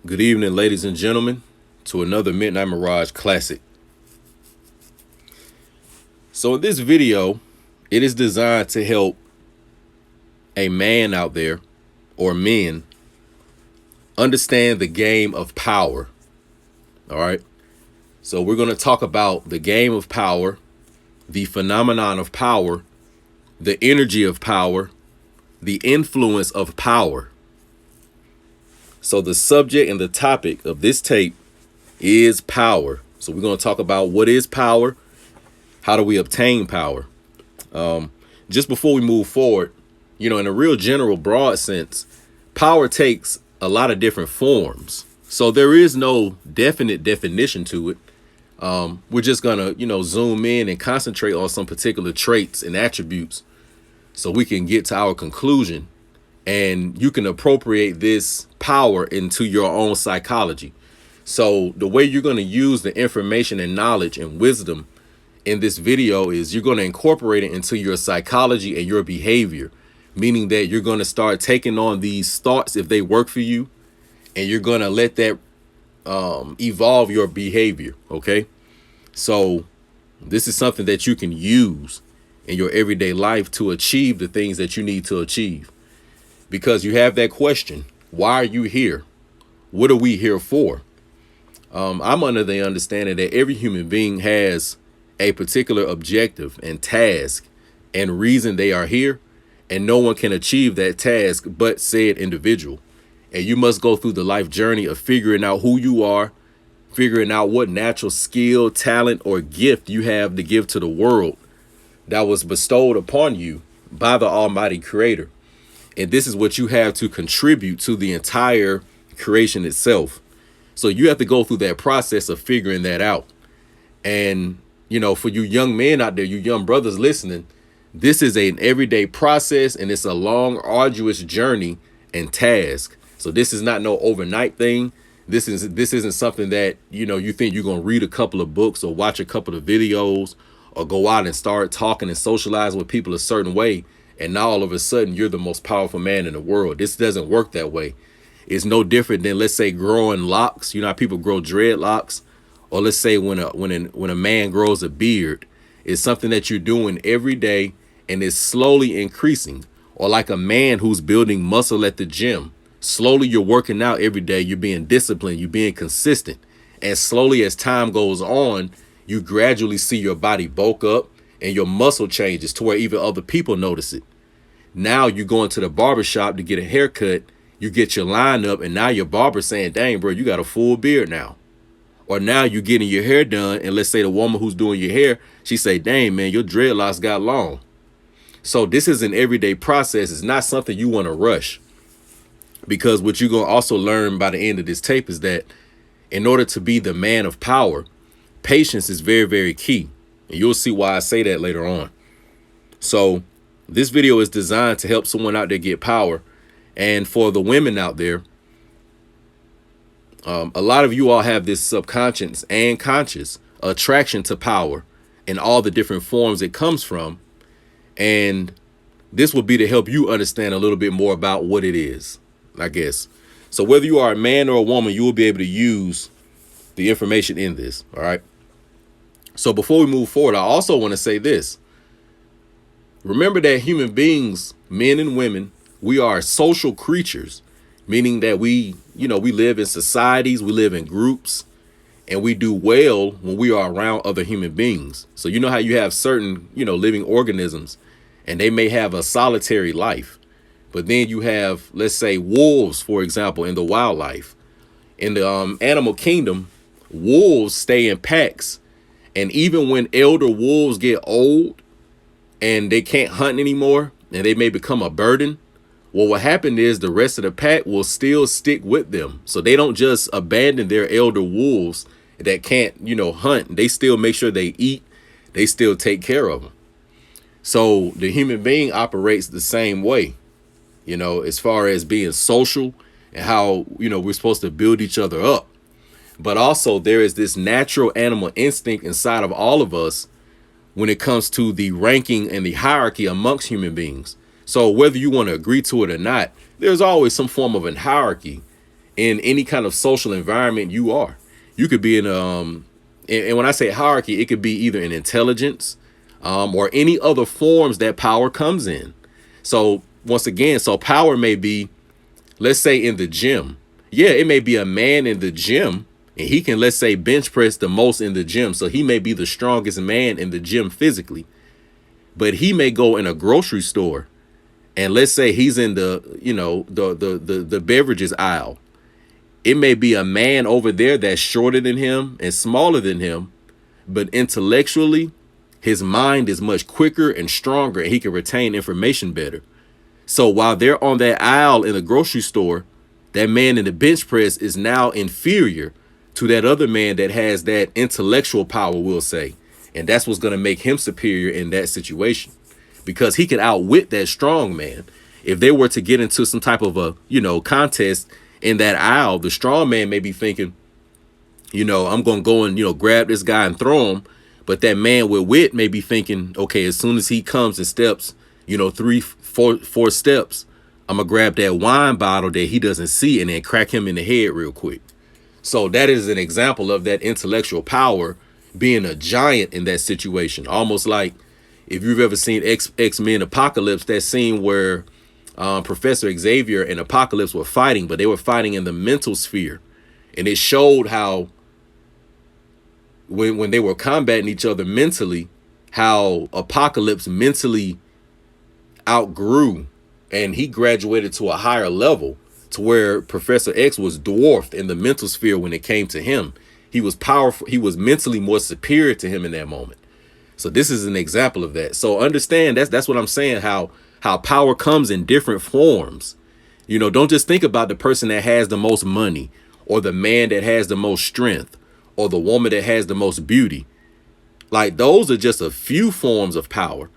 Good evening, ladies and gentlemen, to another Midnight Mirage Classic. So in this video, it is designed to help a man out there, or men, understand the game of power. All right. So we're going to talk about the game of power, the phenomenon of power, the energy of power, the influence of power. So the subject and the topic of this tape is power. So we're going to talk about what is power, how do we obtain power. Just before we move forward, in a real general broad sense, power takes a lot of different forms. So there is no definite definition to it. We're just going to, zoom in and concentrate on some particular traits and attributes so we can get to our conclusion, and you can appropriate this power into your own psychology. So the way you're going to use the information and knowledge and wisdom in this video is you're going to incorporate it into your psychology and your behavior, meaning that you're going to start taking on these thoughts if they work for you, and you're going to let that evolve your behavior. Okay. So this is something that you can use in your everyday life to achieve the things that you need to achieve, because you have that question: why are you here? What are we here for? I'm under the understanding that every human being has a particular objective and task and reason they are here, and no one can achieve that task but said individual. And you must go through the life journey of figuring out who you are, figuring out what natural skill, talent, or gift you have to give to the world that was bestowed upon you by the Almighty Creator. And this is what you have to contribute to the entire creation itself. So you have to go through that process of figuring that out. And, for you young men out there, you young brothers listening, this is an everyday process, and it's a long, arduous journey and task. So this is not no overnight thing. This isn't something that, you think you're going to read a couple of books or watch a couple of videos or go out and start talking and socialize with people a certain way, and now all of a sudden you're the most powerful man in the world. This doesn't work that way. It's no different than, let's say, growing locks. You know how people grow dreadlocks, or let's say when a man grows a beard. It's something that you're doing every day, and it's slowly increasing. Or like a man who's building muscle at the gym. Slowly you're working out every day. You're being disciplined. You're being consistent. And slowly as time goes on, you gradually see your body bulk up and your muscle changes to where even other people notice it. Now you go into the barbershop to get a haircut. You get your line up, and now your barber saying, dang, bro, you got a full beard now. Or now you're getting your hair done, and let's say the woman who's doing your hair, she say, dang, man, your dreadlocks got long. So this is an everyday process. It's not something you want to rush, because what you're going to also learn by the end of this tape is that in order to be the man of power, patience is very, very key. And you'll see why I say that later on. So this video is designed to help someone out there get power. And for the women out there, a lot of you all have this subconscious and conscious attraction to power in all the different forms it comes from. And this will be to help you understand a little bit more about what it is, I guess. So whether you are a man or a woman, you will be able to use the information in this. All right. So before we move forward, I also want to say this. Remember that human beings, men and women, we are social creatures, meaning that we live in societies, we live in groups, and we do well when we are around other human beings. So you know how you have certain, living organisms, and they may have a solitary life. But then you have, let's say, wolves, for example, in the wildlife. In the animal kingdom, wolves stay in packs. And even when elder wolves get old and they can't hunt anymore, and they may become a burden, well, what happened is the rest of the pack will still stick with them. So they don't just abandon their elder wolves that can't, hunt. They still make sure they eat. They still take care of them. So the human being operates the same way, as far as being social and how, we're supposed to build each other up. But also there is this natural animal instinct inside of all of us when it comes to the ranking and the hierarchy amongst human beings. So whether you want to agree to it or not, there's always some form of a hierarchy in any kind of social environment you are. You could be in and when I say hierarchy, it could be either in intelligence, or any other forms that power comes in. So once again, so power may be, let's say, in the gym. Yeah, it may be a man in the gym, and he can, let's say, bench press the most in the gym. So he may be the strongest man in the gym physically, but he may go in a grocery store, and let's say he's in the, the beverages aisle. It may be a man over there that's shorter than him and smaller than him, but intellectually, his mind is much quicker and stronger, and he can retain information better. So while they're on that aisle in the grocery store, that man in the bench press is now inferior to that other man that has that intellectual power, we'll say. And that's what's going to make him superior in that situation, because he can outwit that strong man. If they were to get into some type of a, contest in that aisle, the strong man may be thinking, I'm going to go and, grab this guy and throw him. But that man with wit may be thinking, okay, as soon as he comes and steps, 3, 4 steps, I'm going to grab that wine bottle that he doesn't see and then crack him in the head real quick. So that is an example of that intellectual power being a giant in that situation. Almost like if you've ever seen X-Men Apocalypse, that scene where Professor Xavier and Apocalypse were fighting, but they were fighting in the mental sphere. And it showed how when they were combating each other mentally, how Apocalypse mentally outgrew, and he graduated to a higher level, to where Professor X was dwarfed in the mental sphere when it came to him. He was powerful. He was mentally more superior to him in that moment. So this is an example of that. So understand, that's what I'm saying, how power comes in different forms. Don't just think about the person that has the most money, or the man that has the most strength, or the woman that has the most beauty. Like, those are just a few forms of power.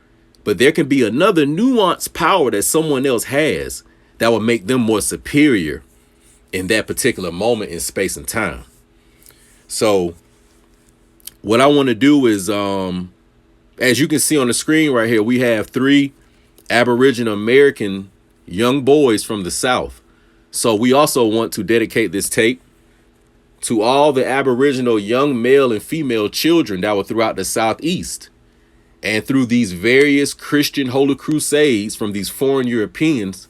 But there can be another nuanced power that someone else has that will make them more superior in that particular moment in space and time. So what I want to do is, as you can see on the screen right here, we have 3 Aboriginal American young boys from the South. So we also want to dedicate this tape to all the Aboriginal young male and female children that were throughout the Southeast. And through these various Christian holy crusades from these foreign Europeans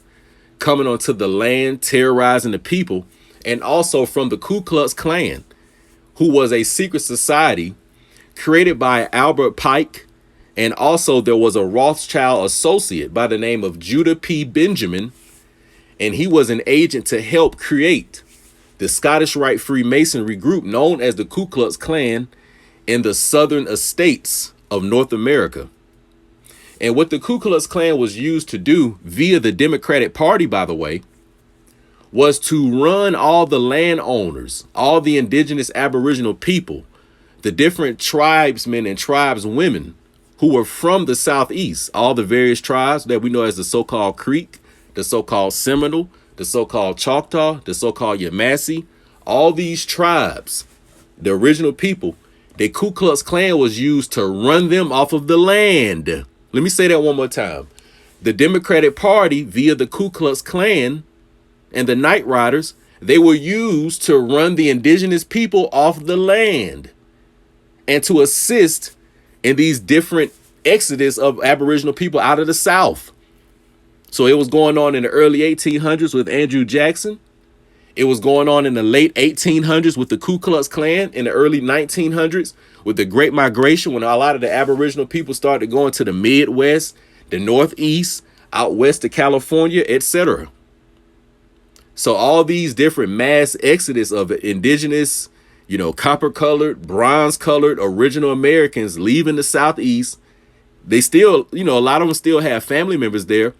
coming onto the land, terrorizing the people, and also from the Ku Klux Klan, who was a secret society created by Albert Pike. And also there was a Rothschild associate by the name of Judah P. Benjamin, and he was an agent to help create the Scottish Rite Freemasonry group known as the Ku Klux Klan in the southern estates of North America. And what the Ku Klux Klan was used to do via the Democratic Party, by the way, was to run all the landowners, all the indigenous Aboriginal people, the different tribesmen and tribeswomen who were from the Southeast, all the various tribes that we know as the so-called Creek, the so-called Seminole, the so-called Choctaw, the so-called Yamasee, all these tribes, the original people, the Ku Klux Klan was used to run them off of the land. Let me say that one more time. The Democratic Party, via the Ku Klux Klan and the Night Riders, they were used to run the indigenous people off the land and to assist in these different exodus of Aboriginal people out of the South. So it was going on in the early 1800s with Andrew Jackson. It was going on in the late 1800s with the Ku Klux Klan, in the early 1900s with the Great Migration, when a lot of the Aboriginal people started going to the Midwest, the Northeast, out west to California, etc. So all these different mass exodus of indigenous, copper-colored, bronze-colored, original Americans leaving the Southeast, they still, a lot of them still have family members there.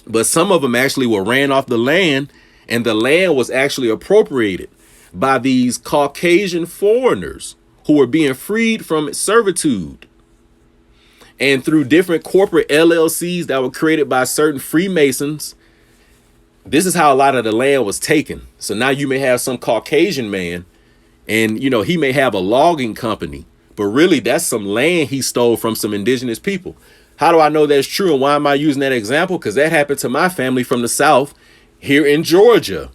But some of them actually were ran off the land, and the land was actually appropriated by these Caucasian foreigners who were being freed from servitude. And through different corporate LLCs that were created by certain Freemasons, this is how a lot of the land was taken. So now you may have some Caucasian man, and, he may have a logging company, but really that's some land he stole from some indigenous people. How do I know that's true, and why am I using that example? Because that happened to my family from the South here in Georgia.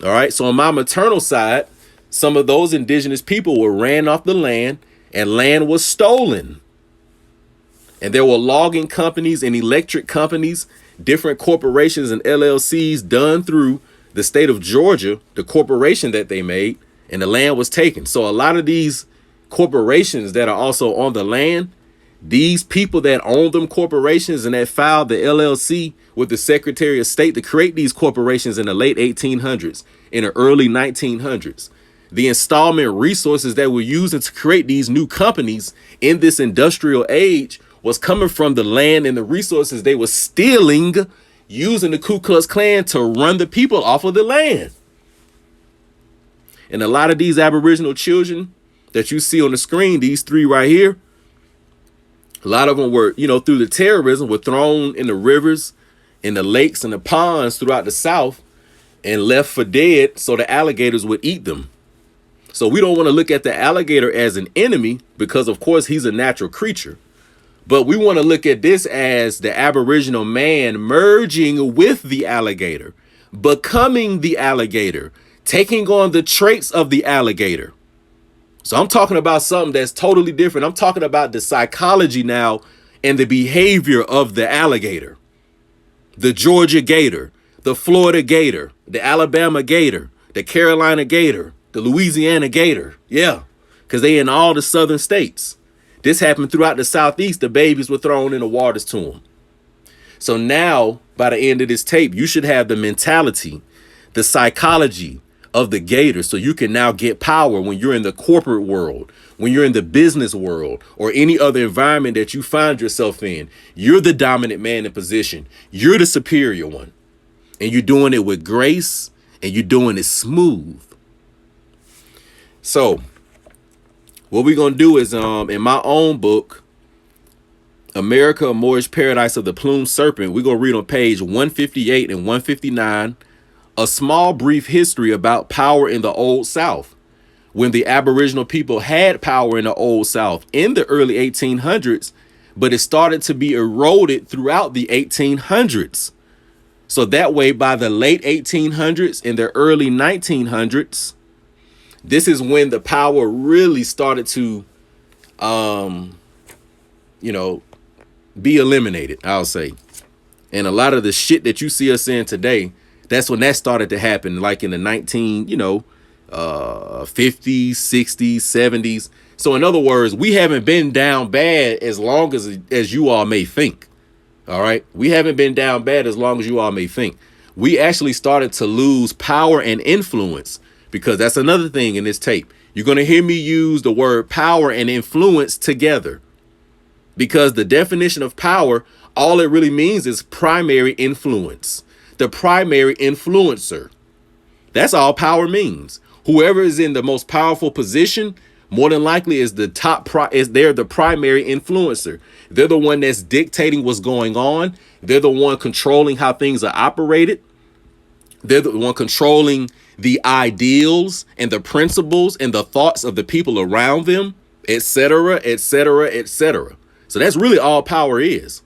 All right. So on my maternal side, some of those indigenous people were ran off the land and land was stolen. And there were logging companies and electric companies, different corporations and LLCs done through the state of Georgia, the corporation that they made, and the land was taken. So a lot of these corporations that are also on the land, these people that own them corporations and that filed the LLC with the Secretary of State to create these corporations in the late 1800s, in the early 1900s, the installment resources that we're using to create these new companies in this industrial age was coming from the land and the resources they were stealing, using the Ku Klux Klan to run the people off of the land. And a lot of these Aboriginal children that you see on the screen, these three right here, a lot of them were, through the terrorism, were thrown in the rivers, in the lakes and the ponds throughout the South and left for dead so the alligators would eat them. So we don't want to look at the alligator as an enemy because, of course, he's a natural creature. But we want to look at this as the Aboriginal man merging with the alligator, becoming the alligator, taking on the traits of the alligator. So I'm talking about something that's totally different. I'm talking about the psychology now and the behavior of the alligator. The Georgia gator, the Florida gator, the Alabama gator, the Carolina gator, the Louisiana gator. Yeah, because they in all the southern states. This happened throughout the Southeast. The babies were thrown in the waters to them. So now, by the end of this tape, you should have the mentality, the psychology of the gator, so you can now get power when you're in the corporate world, when you're in the business world, or any other environment that you find yourself in. You're the dominant man in position. You're the superior one. And you're doing it with grace, and you're doing it smooth. So what we're going to do is, in my own book, America, a Moorish Paradise of the Plumed Serpent, we're going to read on page 158 and 159, a small brief history about power in the Old South. When the Aboriginal people had power in the Old South in the early 1800s, but it started to be eroded throughout the 1800s. So that way, by the late 1800s and the early 1900s, this is when the power really started to, be eliminated, I'll say. And a lot of the shit that you see us in today, that's when that started to happen, like in the 50s, 60s, 70s. So in other words, we haven't been down bad as long as you all may think. All right. We haven't been down bad as long as you all may think. We actually started to lose power and influence, because that's another thing in this tape. You're going to hear me use the word power and influence together, because the definition of power, all it really means is primary influence, the primary influencer. That's all power means. Whoever is in the most powerful position, more than likely is the they're the primary influencer. They're the one that's dictating what's going on. They're the one controlling how things are operated. They're the one controlling the ideals and the principles and the thoughts of the people around them, etc., etc., etc. So that's really all power is.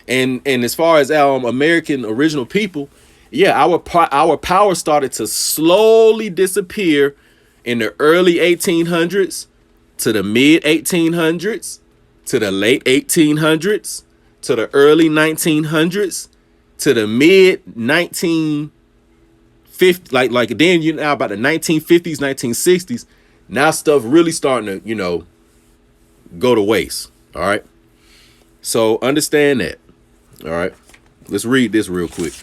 And as far as our American original people, yeah, our power started to slowly disappear in the early 1800s to the mid 1800s to the late 1800s to the early 1900s to the mid 1950s, like then now about the 1950s, 1960s. Now stuff really starting to go to waste. All right, so understand that. All right, let's read this real quick.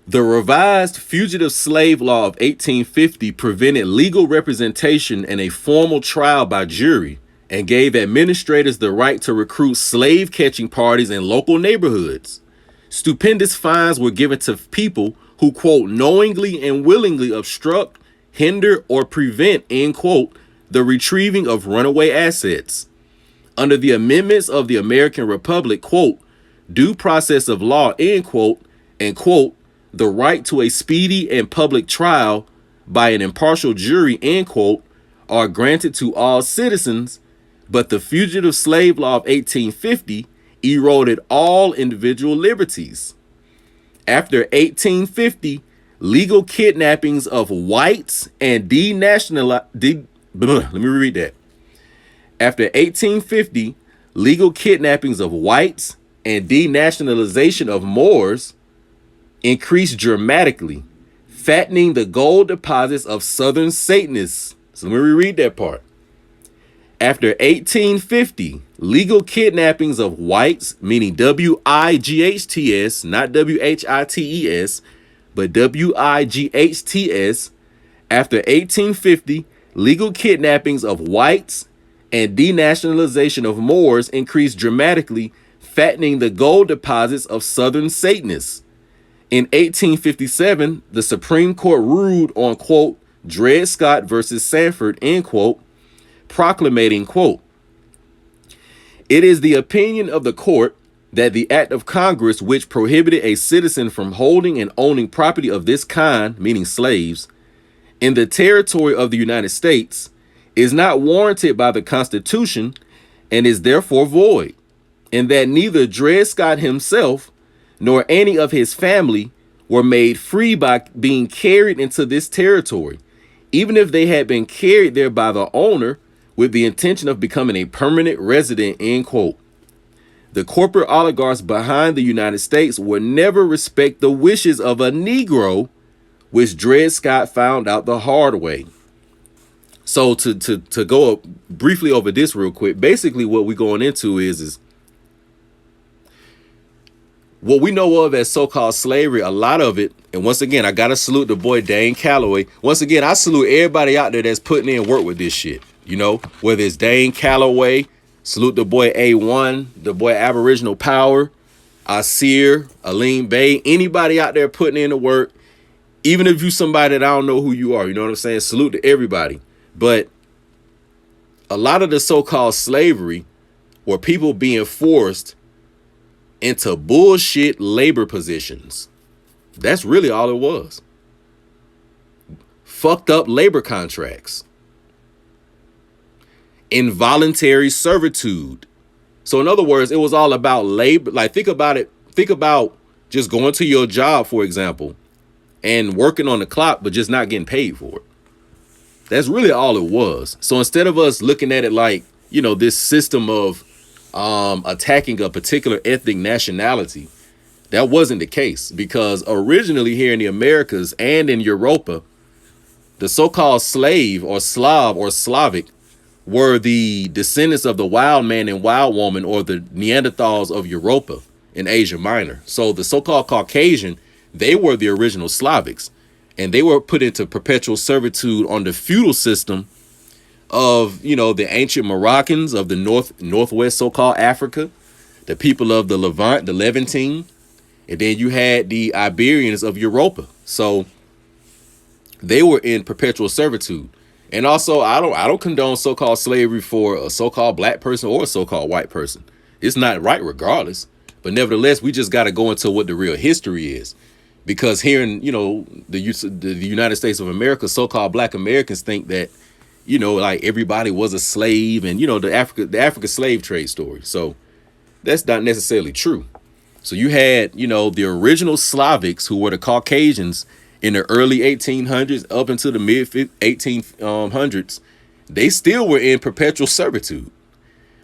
The revised Fugitive Slave Law of 1850 prevented legal representation and a formal trial by jury, and gave administrators the right to recruit slave catching parties in local neighborhoods. Stupendous fines were given to people who, quote, knowingly and willingly obstruct, hinder, or prevent, end quote, the retrieving of runaway assets. Under the amendments of the American Republic, quote, due process of law, end quote, and quote, the right to a speedy and public trial by an impartial jury, end quote, are granted to all citizens, but the Fugitive Slave Law of 1850 eroded all individual liberties. After 1850, legal kidnappings of whites and let me reread that. After 1850, legal kidnappings of whites and denationalization of Moors increased dramatically, fattening the gold deposits of Southern Satanists. So let me reread that part. After 1850, legal kidnappings of whites, meaning W-I-G-H-T-S, not W-H-I-T-E-S, but W-I-G-H-T-S. After 1850, legal kidnappings of whites and denationalization of Moors increased dramatically, fattening the gold deposits of Southern Satanists. In 1857, the Supreme Court ruled on, quote, Dred Scott versus Sanford, end quote, proclamating, quote, it is the opinion of the court that the act of Congress which prohibited a citizen from holding and owning property of this kind, meaning slaves, in the territory of the United States is not warranted by the Constitution and is therefore void, and that neither Dred Scott himself nor any of his family were made free by being carried into this territory, even if they had been carried there by the owner with the intention of becoming a permanent resident, end quote. The corporate oligarchs behind the United States would never respect the wishes of a Negro, which Dred Scott found out the hard way. So to go up briefly over this real quick, basically what we're going into is what we know of as so-called slavery, a lot of it, and once again, I got to salute the boy Dane Calloway. Once again, I salute everybody out there that's putting in work with this shit, you know, whether it's Dane Calloway, salute the boy A1, the boy Aboriginal Power, Asir, Aline Bay, anybody out there putting in the work, even if you somebody that I don't know who you are, you know what I'm saying? Salute to everybody. But a lot of the so-called slavery were people being forced into bullshit labor positions. That's really all it was. Fucked up labor contracts. Involuntary servitude. So in other words, it was all about labor. Like, think about it. Think about just going to your job, for example, and working on the clock, but just not getting paid for it. That's really all it was. So instead of us looking at it like, you know, this system of attacking a particular ethnic nationality, that wasn't the case, because originally here in the Americas and in Europa, the so-called slave or Slav or Slavic were the descendants of the wild man and wild woman, or the Neanderthals of Europa in Asia Minor. So the so-called Caucasian, they were the original Slavics, and they were put into perpetual servitude on the feudal system of, you know, the ancient Moroccans of the northwest so-called Africa, the people of the Levant, the Levantine, and then you had the Iberians of Europa. So they were in perpetual servitude. And also, I don't condone so-called slavery for a so-called black person or a so-called white person. It's not right regardless. But nevertheless, we just got to go into what the real history is. Because here in, you know, the United States of America, so-called black Americans think that, you know, like everybody was a slave, and, you know, the Africa slave trade story. So that's not necessarily true. So you had, you know, the original Slavics, who were the Caucasians in the early 1800s up into the mid 1800s. They still were in perpetual servitude.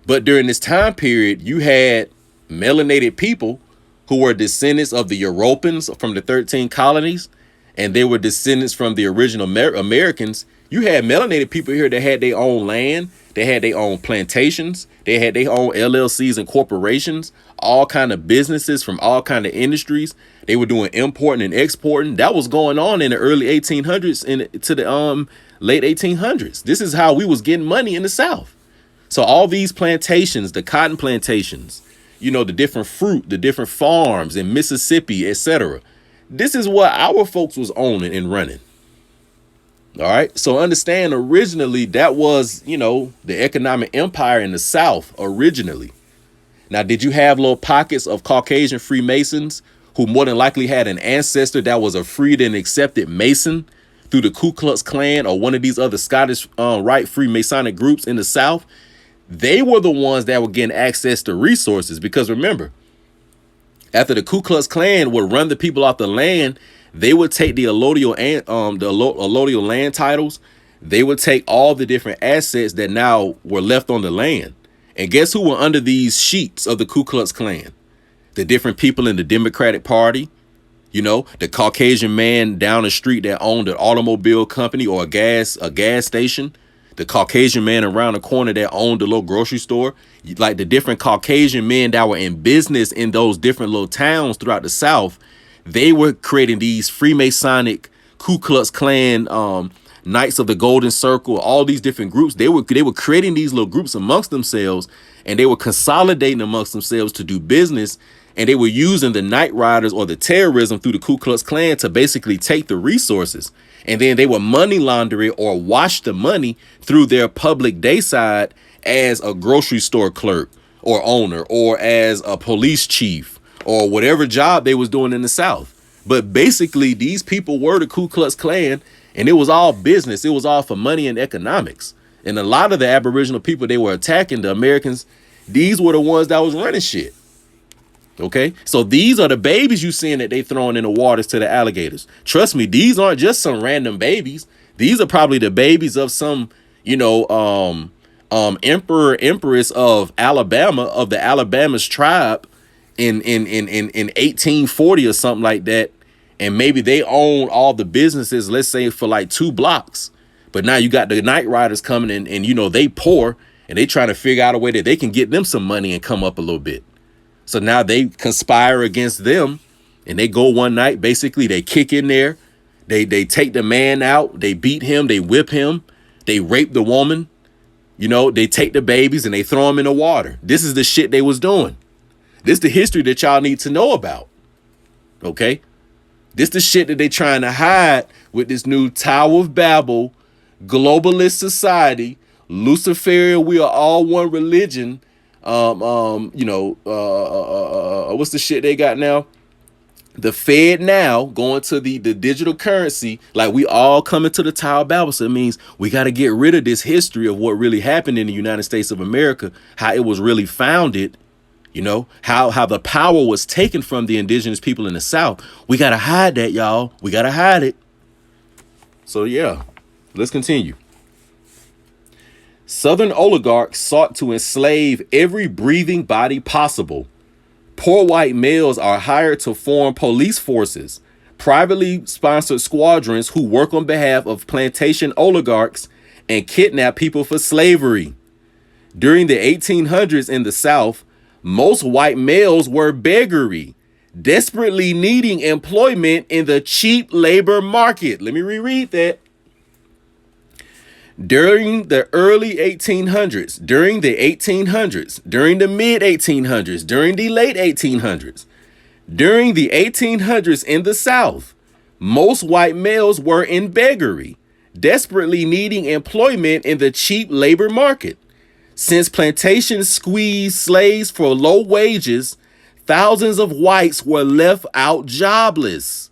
But during this time period, you had melanated people who were descendants of the Europans from the 13 colonies, and they were descendants from the original Americans. You had melanated people here that had their own land, they had their own plantations, they had their own LLCs and corporations, all kind of businesses from all kind of industries. They were doing importing and exporting. That was going on in the early 1800s to the late 1800s. This is how we was getting money in the South. So all these plantations, the cotton plantations, you know, the different fruit, the different farms in Mississippi, etc. This is what our folks was owning and running. All right. So understand, originally that was, you know, the economic empire in the South originally. Now, did you have little pockets of Caucasian Freemasons who more than likely had an ancestor that was a freed and accepted Mason through the Ku Klux Klan or one of these other Scottish Rite Freemasonic groups in the South? They were the ones that were getting access to resources, because remember, After the Ku Klux Klan would run the people off the land, they would take the allodial land titles. They would take all the different assets that now were left on the land. And guess who were under these sheets of the Ku Klux Klan? The different people in the Democratic Party, you know, the Caucasian man down the street that owned an automobile company or a gas station, the Caucasian man around the corner that owned a little grocery store, like the different Caucasian men that were in business in those different little towns throughout the South. They were creating these Freemasonic Ku Klux Klan, Knights of the Golden Circle, all these different groups. They were creating these little groups amongst themselves, and they were consolidating amongst themselves to do business. And they were using the Night Riders or the terrorism through the Ku Klux Klan to basically take the resources. And then they would money launder it or wash the money through their public day side as a grocery store clerk or owner or as a police chief or whatever job they was doing in the South. But basically, these people were the Ku Klux Klan, and it was all business. It was all for money and economics. And a lot of the Aboriginal people they were attacking, the Americans, these were the ones that was running shit. Okay, so these are the babies you seeing that they throwing in the waters to the alligators. Trust me, these aren't just some random babies. These are probably the babies of some, you know, emperor, empress of Alabama, of the Alabama's tribe in 1840 or something like that. And maybe they own all the businesses, let's say for like 2 blocks. But now you got the Night Riders coming in and, you know, they poor and they trying to figure out a way that they can get them some money and come up a little bit. So now they conspire against them and they go one night. Basically, they kick in there. They take the man out. They beat him. They whip him. They rape the woman. You know, they take the babies and they throw them in the water. This is the shit they was doing. This is the history that y'all need to know about. OK, this the shit that they trying to hide with this new Tower of Babel, globalist society, Luciferian, we are all one religion. What's the shit they got now? The Fed now going to the digital currency. Like we all coming to the Tower of Babel. So it means we got to get rid of this history of what really happened in the United States of America, how it was really founded, you know, how the power was taken from the indigenous people in the South. We got to hide that, y'all. We got to hide it. So, yeah, let's continue. Southern oligarchs sought to enslave every breathing body possible. Poor white males are hired to form police forces, privately sponsored squadrons who work on behalf of plantation oligarchs and kidnap people for slavery. During the 1800s in the South, most white males were beggary, desperately needing employment in the cheap labor market. Let me reread that. During the early 1800s, during the 1800s, during the mid 1800s, during the late 1800s, during the 1800s in the South, most white males were in beggary, desperately needing employment in the cheap labor market. Since plantations squeezed slaves for low wages, thousands of whites were left out jobless.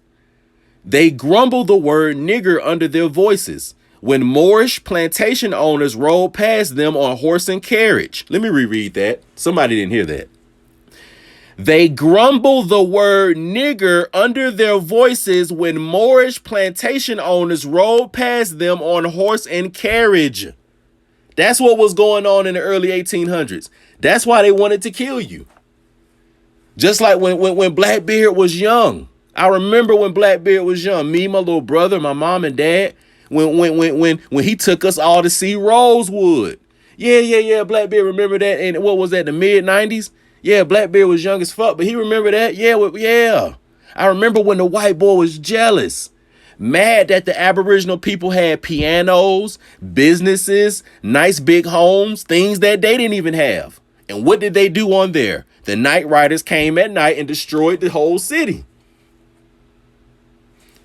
They grumbled the word nigger under their voices when Moorish plantation owners rode past them on horse and carriage. Let me reread that. Somebody didn't hear that. They grumbled the word nigger under their voices when Moorish plantation owners rode past them on horse and carriage. That's what was going on in the early 1800s. That's why they wanted to kill you. Just like when Blackbeard was young. I remember when Blackbeard was young. Me, my little brother, my mom and dad. When he took us all to see Rosewood. Yeah. Blackbeard, remember that? And what was that, the mid 90s? Yeah, Blackbeard was young as fuck, but he remembered that. Yeah. I remember when the white boy was jealous, mad that the Aboriginal people had pianos, businesses, nice big homes, things that they didn't even have. And what did they do on there? The Night Riders came at night and destroyed the whole city.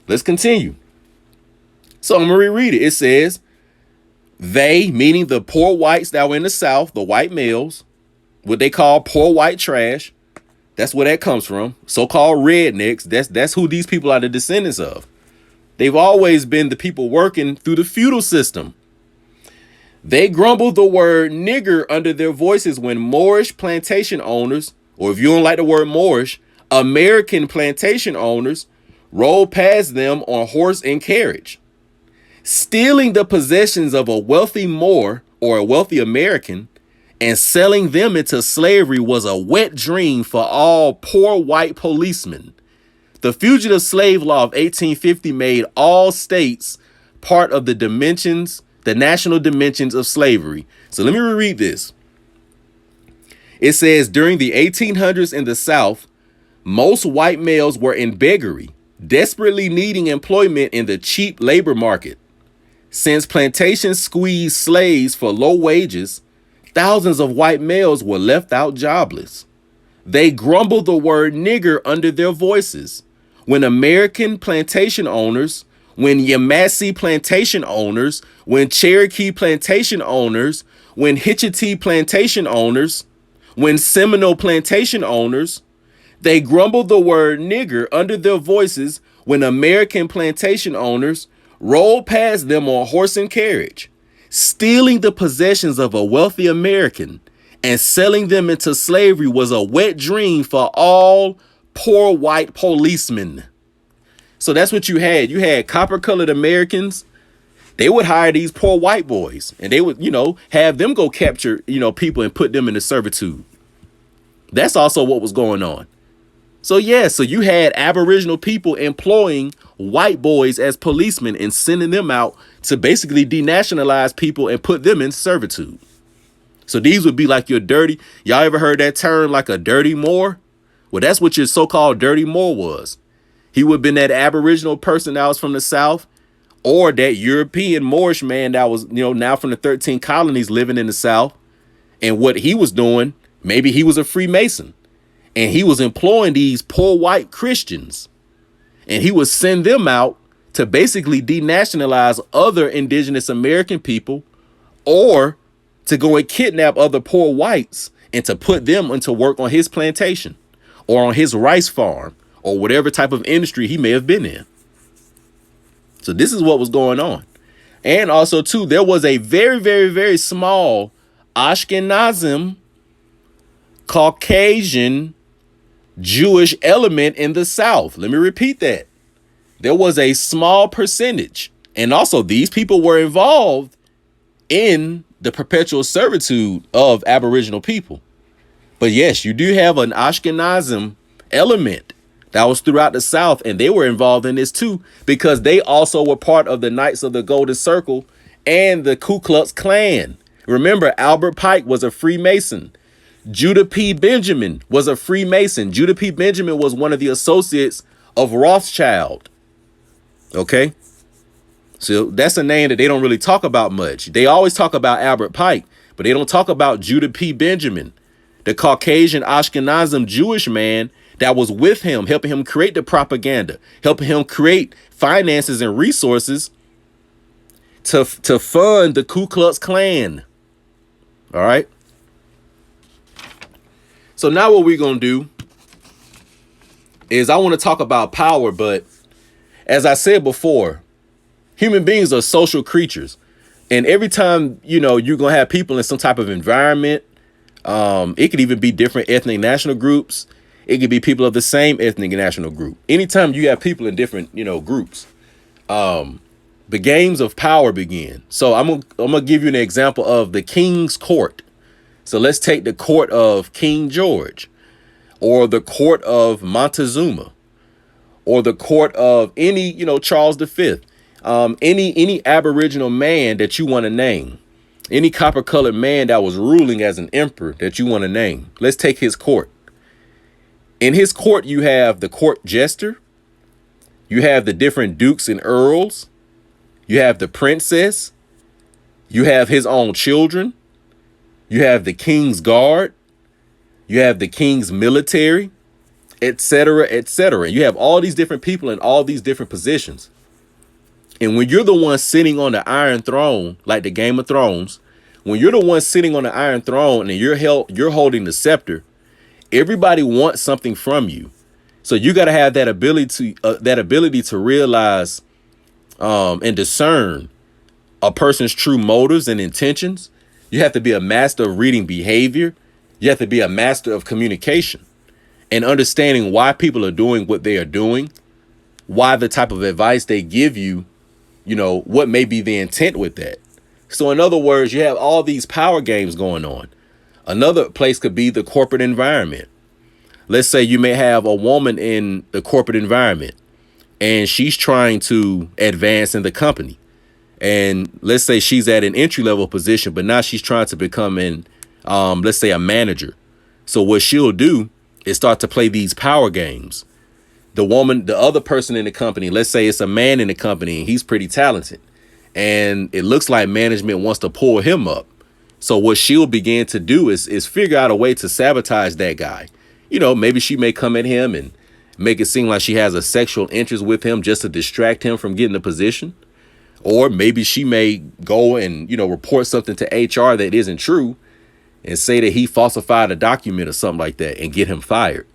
Let's continue. So I'm going to reread it. It says, they, meaning the poor whites that were in the South, the white males, what they call poor white trash. That's where that comes from. So-called rednecks. That's who these people are the descendants of. They've always been the people working through the feudal system. They grumbled the word nigger under their voices when Moorish plantation owners, or if you don't like the word Moorish, American plantation owners rolled past them on horse and carriage. Stealing the possessions of a wealthy Moor or a wealthy American and selling them into slavery was a wet dream for all poor white policemen. The Fugitive Slave Law of 1850 made all states part of the national dimensions of slavery. So let me reread this. It says, during the 1800s in the South, most white males were in beggary, desperately needing employment in the cheap labor market. Since plantations squeezed slaves for low wages, thousands of white males were left out jobless. They grumbled the word nigger under their voices. When American plantation owners, when Yamasee plantation owners, when Cherokee plantation owners, when Hitchiti plantation owners, when Seminole plantation owners, they grumbled the word nigger under their voices when American plantation owners rolled past them on horse and carriage, stealing the possessions of a wealthy American and selling them into slavery was a wet dream for all poor white policemen. So that's what you had. You had copper-colored Americans. They would hire these poor white boys and they would, have them go capture, people and put them into servitude. That's also what was going on. So you had Aboriginal people employing white boys as policemen and sending them out to basically denationalize people and put them in servitude. So these would be like your dirty, y'all ever heard that term like a dirty Moor? Well, that's what your so-called dirty Moor was. He would have been that Aboriginal person that was from the South, or that European Moorish man that was, now from the 13 colonies living in the South. And what he was doing, maybe he was a Freemason. And he was employing these poor white Christians. And he would send them out to basically denationalize other indigenous American people, or to go and kidnap other poor whites and to put them into work on his plantation or on his rice farm or whatever type of industry he may have been in. So this is what was going on. And also, too, there was a very, very, very small Ashkenazim, Caucasian, Jewish element in the South. Let me repeat that. There was a small percentage. And also, these people were involved in the perpetual servitude of Aboriginal people. But yes, you do have an Ashkenazim element that was throughout the South, and they were involved in this too, because they also were part of the Knights of the Golden Circle and the Ku Klux Klan. Remember, Albert Pike was a Freemason. Judah P. Benjamin was a Freemason. Judah P. Benjamin was one of the associates of Rothschild. Okay? So that's a name that they don't really talk about much. They always talk about Albert Pike, but they don't talk about Judah P. Benjamin, the Caucasian Ashkenazim Jewish man that was with him, helping him create the propaganda, helping him create finances and resources to fund the Ku Klux Klan. All right. So now what we're going to do is I want to talk about power. But as I said before, human beings are social creatures. And every time, you're going to have people in some type of environment. It could even be different ethnic national groups. It could be people of the same ethnic national group. Anytime you have people in different, groups, the games of power begin. So I'm gonna give you an example of the King's Court. So let's take the court of King George, or the court of Montezuma, or the court of any, Charles V, any Aboriginal man that you want to name, any copper-colored man that was ruling as an emperor that you want to name. Let's take his court. In his court, you have the court jester. You have the different dukes and earls. You have the princess. You have his own children. You have the king's guard. You have the king's military, etc., etc. You have all these different people in all these different positions. And when you're the one sitting on the Iron Throne, like the Game of Thrones, when you're the one sitting on the Iron Throne and you're holding the scepter, everybody wants something from you. So you got to have that ability to realize and discern a person's true motives and intentions. You have to be a master of reading behavior. You have to be a master of communication. and understanding why people are doing what they are doing, why the type of advice they give you, what may be the intent with that. So in other words, you have all these power games going on. Another place could be the corporate environment. Let's say you may have a woman in the corporate environment and she's trying to advance in the company. And let's say she's at an entry level position, but now she's trying to become let's say a manager. So what she'll do is start to play these power games. The other person in the company, let's say it's a man in the company and he's pretty talented. And it looks like management wants to pull him up. So what she'll begin to do is figure out a way to sabotage that guy. Maybe she may come at him and make it seem like she has a sexual interest with him just to distract him from getting the position. Or maybe she may go and, report something to HR that isn't true and say that he falsified a document or something like that and get him fired.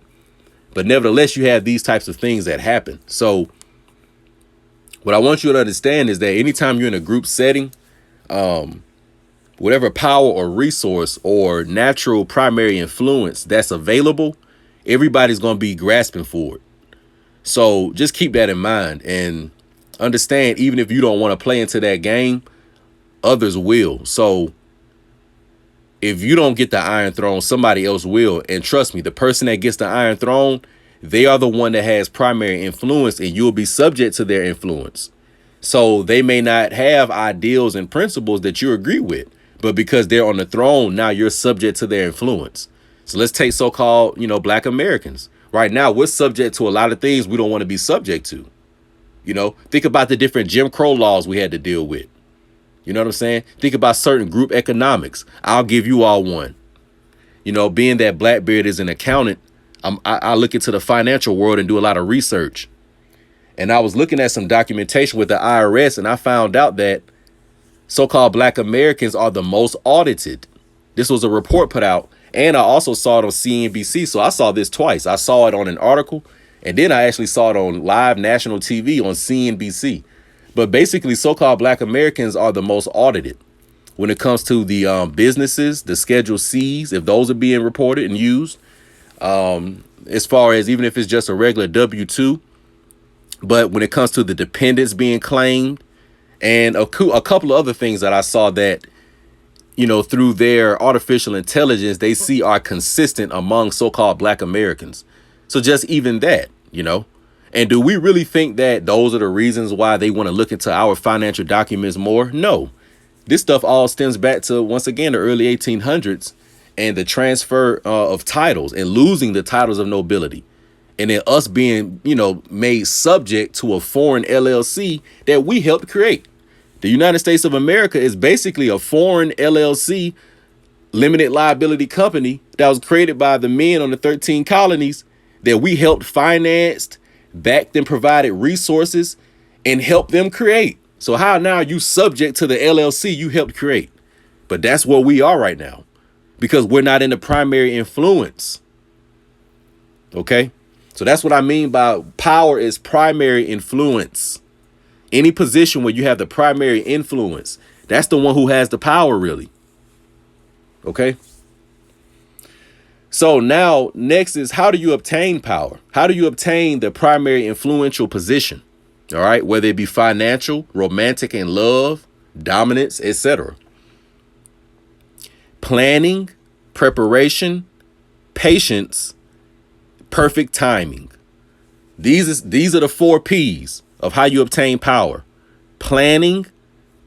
But nevertheless, you have these types of things that happen. So what I want you to understand is that anytime you're in a group setting, whatever power or resource or natural primary influence that's available, everybody's going to be grasping for it. So just keep that in mind and understand, even if you don't want to play into that game, others will. So if you don't get the Iron Throne, somebody else will. And trust me, the person that gets the Iron Throne, they are the one that has primary influence and you'll be subject to their influence. So they may not have ideals and principles that you agree with, but because they're on the throne, now you're subject to their influence. So let's take so-called, Black Americans. Right now, we're subject to a lot of things we don't want to be subject to. Think about the different Jim Crow laws we had to deal with. You know what I'm saying? Think about certain group economics. I'll give you all one. Being that Blackbeard is an accountant, I look into the financial world and do a lot of research. And I was looking at some documentation with the IRS, and I found out that so-called Black Americans are the most audited. This was a report put out, and I also saw it on CNBC. So I saw this twice. I saw it on an article, and then I actually saw it on live national TV on CNBC. But basically, so-called Black Americans are the most audited when it comes to the businesses, the Schedule Cs, if those are being reported and used, as far as even if it's just a regular W-2. But when it comes to the dependents being claimed and a couple of other things that I saw that, through their artificial intelligence, they see are consistent among so-called Black Americans. So just even that, And do we really think that those are the reasons why they want to look into our financial documents more? No. This stuff all stems back to, once again, the early 1800s and the transfer of titles and losing the titles of nobility. And then us being, made subject to a foreign LLC that we helped create. The United States of America is basically a foreign LLC, limited liability company that was created by the men on the 13 colonies that we helped financed, backed and provided resources and helped them create. So how now are you subject to the LLC you helped create? But that's where we are right now because we're not in the primary influence. Okay, so that's what I mean by power is primary influence. Any position where you have the primary influence, that's the one who has the power, really. Okay. So now next is, how do you obtain power? How do you obtain the primary influential position? All right. Whether it be financial, romantic and love, dominance, etc. Planning, preparation, patience, perfect timing. These are the 4 P's of how you obtain power. Planning,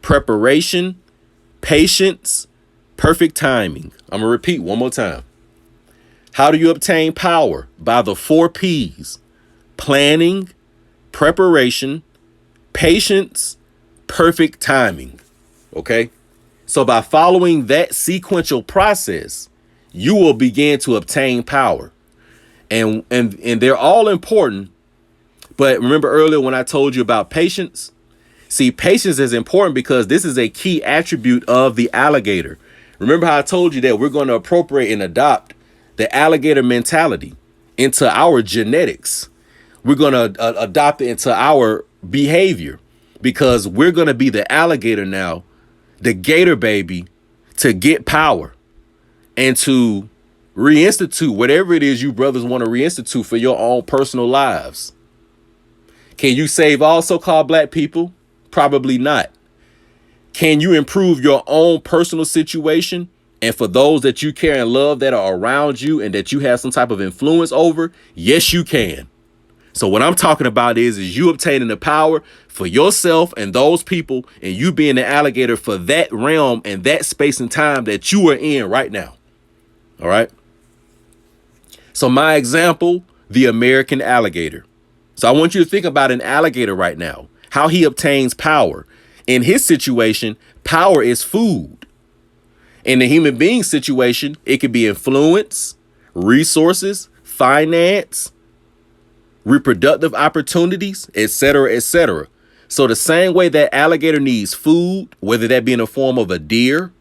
preparation, patience, perfect timing. I'm going to repeat one more time. How do you obtain power? By the 4 P's. Planning, preparation, patience, perfect timing. Okay? So by following that sequential process, you will begin to obtain power. And they're all important. But remember earlier when I told you about patience? See, patience is important because this is a key attribute of the alligator. Remember how I told you that we're going to appropriate and adopt the alligator mentality into our genetics. We're going to adopt it into our behavior because we're going to be the alligator now, the gator baby, to get power and to Reinstitute whatever it is you brothers want to reinstitute for your own personal lives. Can you save all so-called black people? Probably not. Can you improve your own personal situation? And for those that you care and love that are around you and that you have some type of influence over? Yes, you can. So what I'm talking about is you obtaining the power for yourself and those people, and you being the alligator for that realm and that space and time that you are in right now. All right. So my example, the American alligator. So I want you to think about an alligator right now, how he obtains power. In his situation, power is food. In the human being situation, it could be influence, resources, finance, reproductive opportunities, etc., etc. So the same way that alligator needs food, whether that be in the form of a deer,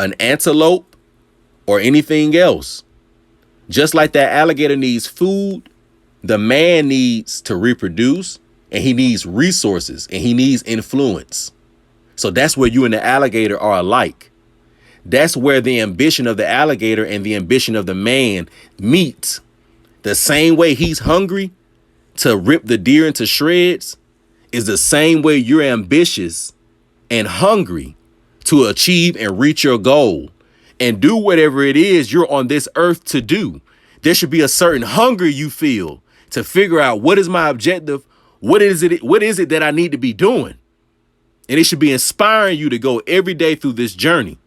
an antelope, or anything else, just like that alligator needs food, the man needs to reproduce, and he needs resources, and he needs influence. So that's where you and the alligator are alike. That's where the ambition of the alligator and the ambition of the man meet. The same way he's hungry to rip the deer into shreds is the same way you're ambitious and hungry to achieve and reach your goal and do whatever it is you're on this earth to do. There should be a certain hunger you feel to figure out what is my objective, what is it that I need to be doing? And it should be inspiring you to go every day through this journey.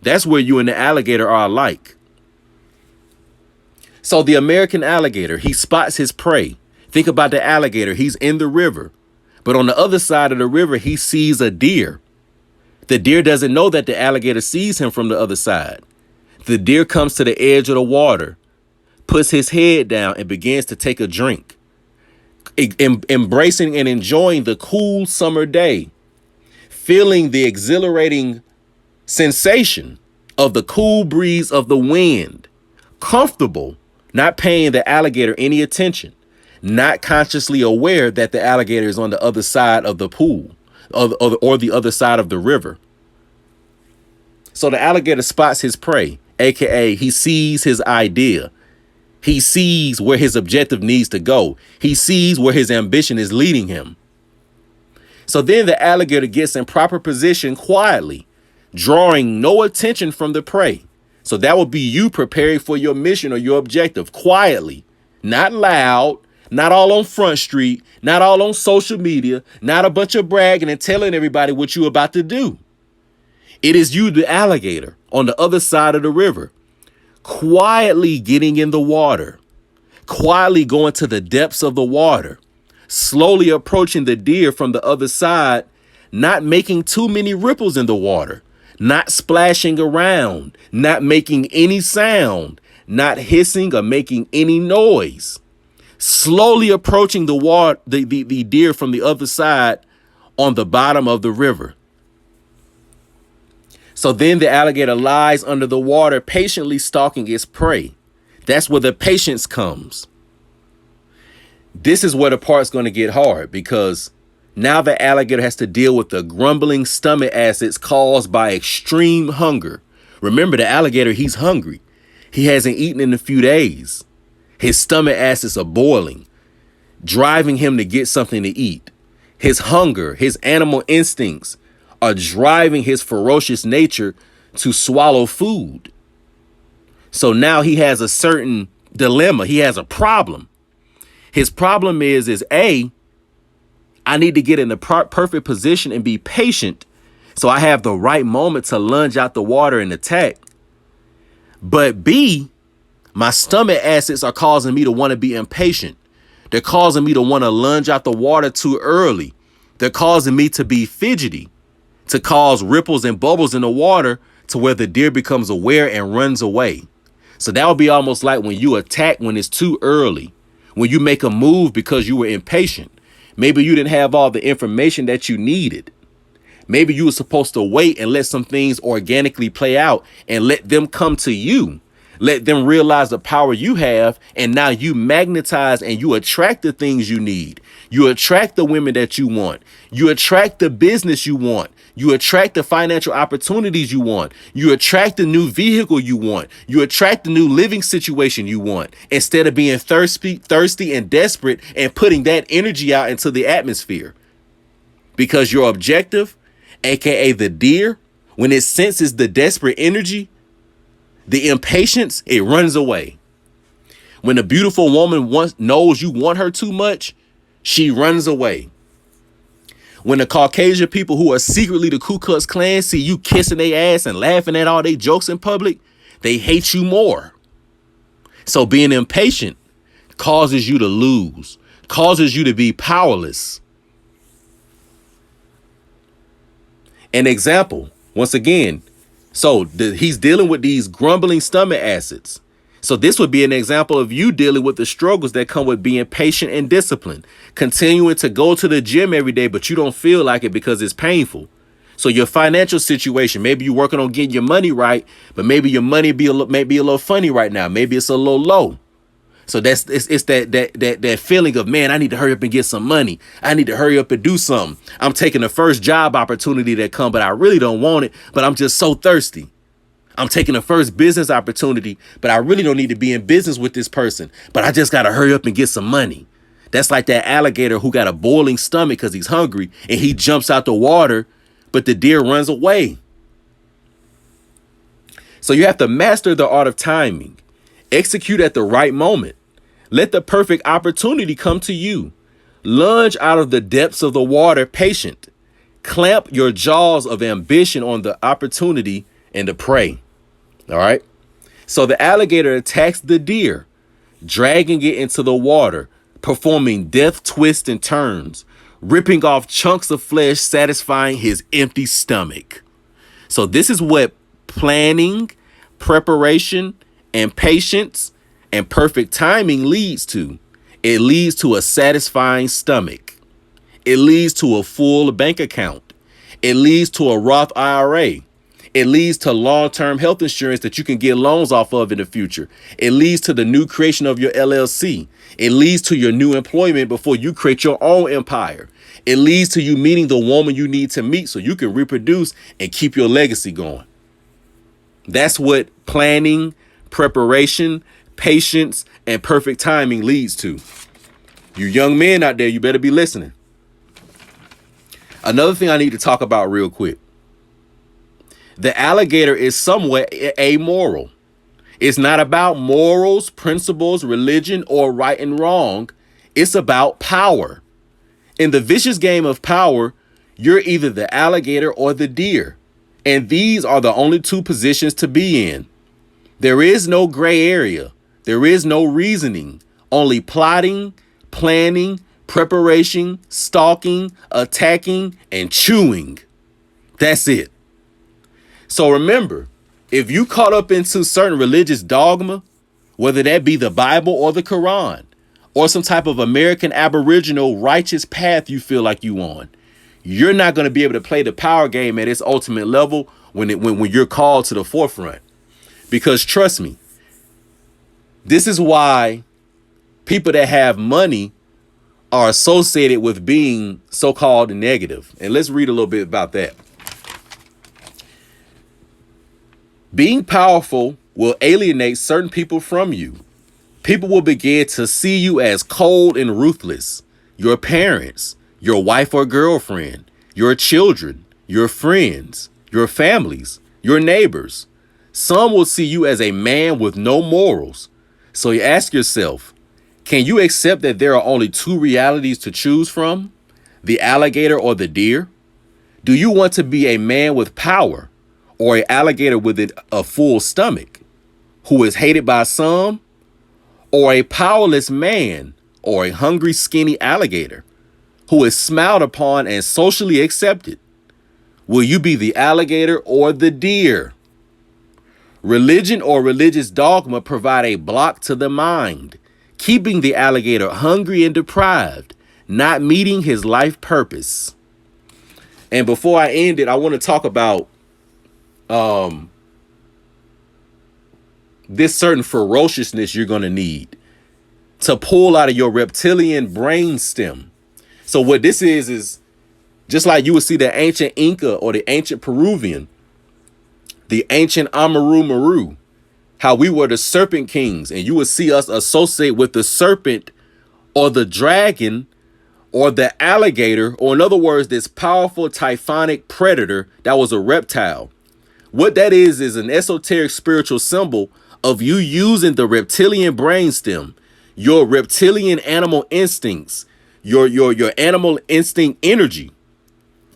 That's where you and the alligator are alike. So the American alligator, he spots his prey. Think about the alligator. He's in the river, but on the other side of the river, he sees a deer. The deer doesn't know that the alligator sees him from the other side. The deer comes to the edge of the water, puts his head down and begins to take a drink, embracing and enjoying the cool summer day, feeling the exhilarating sensation of the cool breeze of the wind, comfortable, not paying the alligator any attention, not consciously aware that the alligator is on the other side of the pool or the other side of the river. So the alligator spots his prey, aka he sees his idea. He sees where his objective needs to go. He sees where his ambition is leading him. So then the alligator gets in proper position quietly, drawing no attention from the prey. So that would be you preparing for your mission or your objective quietly, not loud, not all on Front Street, not all on social media, not a bunch of bragging and telling everybody what you're about to do. It is you, the alligator, on the other side of the river, quietly getting in the water, quietly going to the depths of the water, slowly approaching the deer from the other side, not making too many ripples in the water, not splashing around, not making any sound, not hissing or making any noise, slowly approaching the water, the deer from the other side on the bottom of the river. So then the alligator lies under the water, patiently stalking its prey. That's where the patience comes. This is where the part's going to get hard, because now the alligator has to deal with the grumbling stomach acids caused by extreme hunger. Remember, the alligator, he's hungry. He hasn't eaten in a few days. His stomach acids are boiling, driving him to get something to eat. His hunger, his animal instincts are driving his ferocious nature to swallow food. So now he has a certain dilemma. He has a problem. His problem is A, I need to get in the perfect position and be patient so I have the right moment to lunge out the water and attack. But B, my stomach acids are causing me to want to be impatient. They're causing me to want to lunge out the water too early. They're causing me to be fidgety, to cause ripples and bubbles in the water to where the deer becomes aware and runs away. So that would be almost like when you attack when it's too early, when you make a move because you were impatient. Maybe you didn't have all the information that you needed. Maybe you were supposed to wait and let some things organically play out and let them come to you. Let them realize the power you have, and now you magnetize and you attract the things you need. You attract the women that you want. You attract the business you want. You attract the financial opportunities you want. You attract the new vehicle you want. You attract the new living situation you want, instead of being thirsty and desperate and putting that energy out into the atmosphere. Because your objective, aka the deer, when it senses the desperate energy, the impatience, it runs away. When a beautiful woman knows you want her too much, she runs away. When the Caucasian people who are secretly the Ku Klux Klan see you kissing their ass and laughing at all their jokes in public, they hate you more. So being impatient causes you to lose, causes you to be powerless. An example, once again, so he's dealing with these grumbling stomach acids. So this would be an example of you dealing with the struggles that come with being patient and disciplined, continuing to go to the gym every day, but you don't feel like it because it's painful. So your financial situation, maybe you're working on getting your money right, but maybe your money may be a little funny right now. Maybe it's a little low. So it's that feeling of, man, I need to hurry up and get some money. I need to hurry up and do something. I'm taking the first job opportunity that come, but I really don't want it, but I'm just so thirsty. I'm taking the first business opportunity, but I really don't need to be in business with this person, but I just got to hurry up and get some money. That's like that alligator who got a boiling stomach because he's hungry and he jumps out the water, but the deer runs away. So you have to master the art of timing. Execute at the right moment. Let the perfect opportunity come to you. Lunge out of the depths of the water patient. Clamp your jaws of ambition on the opportunity and the prey. All right. So the alligator attacks the deer, dragging it into the water, performing death twists and turns, ripping off chunks of flesh, satisfying his empty stomach. So this is what planning, preparation, and patience and perfect timing leads to. It leads to a satisfying stomach. It leads to a full bank account. It leads to a Roth IRA. It leads to long-term health insurance that you can get loans off of in the future. It leads to the new creation of your LLC. It leads to your new employment before you create your own empire. It leads to you meeting the woman you need to meet so you can reproduce and keep your legacy going. That's what planning, preparation, patience, and perfect timing leads to. You young men out there, you better be listening. Another thing I need to talk about real quick. The alligator is somewhat amoral. It's not about morals, principles, religion, or right and wrong. It's about power. In the vicious game of power, you're either the alligator or the deer. And these are the only two positions to be in. There is no gray area. There is no reasoning. Only plotting, planning, preparation, stalking, attacking, and chewing. That's it. So remember, if you caught up into certain religious dogma, whether that be the Bible or the Quran, or some type of American Aboriginal righteous path you feel like you on, you're not going to be able to play the power game at its ultimate level when you're called to the forefront. Because trust me, this is why people that have money are associated with being so-called negative. And let's read a little bit about that. Being powerful will alienate certain people from you. People will begin to see you as cold and ruthless. Your parents, your wife or girlfriend, your children, your friends, your families, your neighbors. Some will see you as a man with no morals. So you ask yourself, can you accept that there are only two realities to choose from? The alligator or the deer? Do you want to be a man with power or an alligator with a full stomach who is hated by some, or a powerless man or a hungry, skinny alligator who is smiled upon and socially accepted? Will you be the alligator or the deer? Religion or religious dogma provide a block to the mind, keeping the alligator hungry and deprived, not meeting his life purpose. And before I end it, I want to talk about this certain ferociousness you're going to need to pull out of your reptilian brain stem. So what this is just like you would see the ancient Inca or the ancient Peruvian, the ancient Amaru Maru, how we were the serpent kings, and you would see us associate with the serpent or the dragon or the alligator, or in other words, this powerful typhonic predator that was a reptile. What that is an esoteric spiritual symbol of you using the reptilian brainstem, your reptilian animal instincts, your animal instinct energy,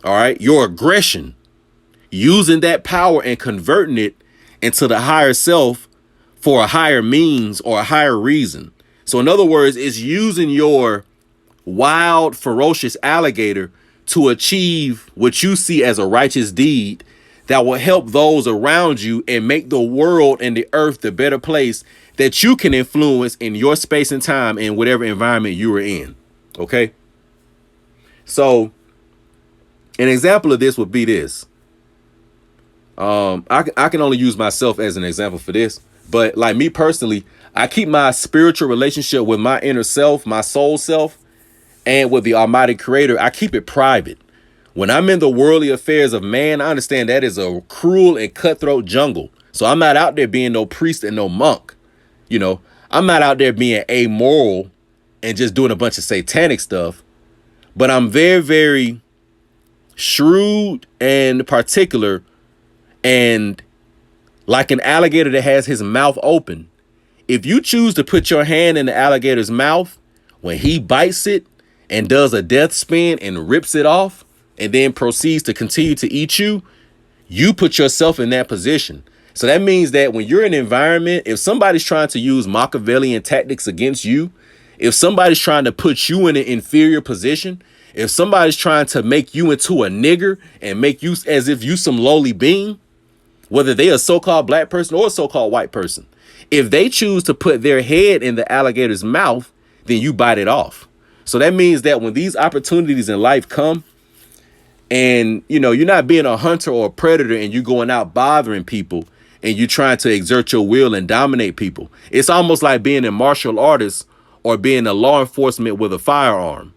all right, your aggression, using that power and converting it into the higher self for a higher means or a higher reason. So in other words, it's using your wild, ferocious alligator to achieve what you see as a righteous deed that will help those around you and make the world and the earth the better place that you can influence in your space and time in whatever environment you are in. Okay. So an example of this would be this. I can only use myself as an example for this, but like me personally, I keep my spiritual relationship with my inner self, my soul self, and with the Almighty Creator, I keep it private. When I'm in the worldly affairs of man, I understand that is a cruel and cutthroat jungle. So I'm not out there being no priest and no monk. You know, I'm not out there being amoral and just doing a bunch of satanic stuff. But I'm very, very shrewd and particular, and like an alligator that has his mouth open. If you choose to put your hand in the alligator's mouth, when he bites it and does a death spin and rips it off and then proceeds to continue to eat you, you put yourself in that position. So that means that when you're in an environment, if somebody's trying to use Machiavellian tactics against you, if somebody's trying to put you in an inferior position, if somebody's trying to make you into a nigger and make you as if you some lowly being, whether they a so-called black person or a so-called white person, if they choose to put their head in the alligator's mouth, then you bite it off. So that means that when these opportunities in life come and, you know, you're not being a hunter or a predator and you're going out bothering people and you're trying to exert your will and dominate people, it's almost like being a martial artist or being a law enforcement with a firearm.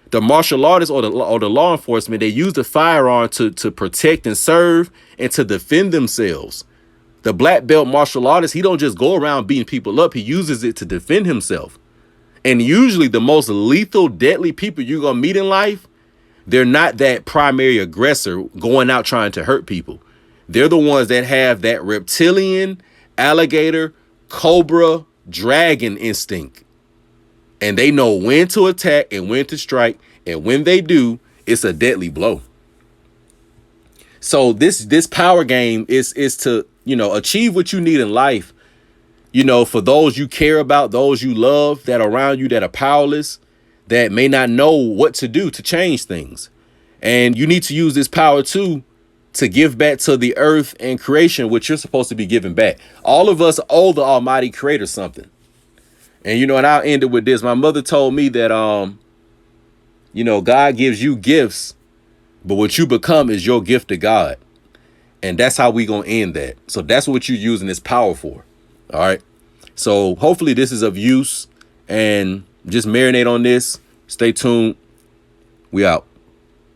The martial artists or the law enforcement, they use the firearm to protect and serve and to defend themselves. The black belt martial artist, he don't just go around beating people up. He uses it to defend himself. And usually the most lethal, deadly people you're going to meet in life, they're not that primary aggressor going out trying to hurt people. They're the ones that have that reptilian, alligator, cobra, dragon instinct. And they know when to attack and when to strike. And when they do, it's a deadly blow. So this power game is to, you know, achieve what you need in life. You know, for those you care about, those you love that are around you that are powerless, that may not know what to do to change things. And you need to use this power too to give back to the earth and creation, which you're supposed to be giving back. All of us owe the Almighty Creator something. And, you know, and I'll end it with this. My mother told me that, you know, God gives you gifts, but what you become is your gift to God. And that's how we going to end that. So that's what you're using this power for. All right. So hopefully this is of use, and just marinate on this. Stay tuned. We out.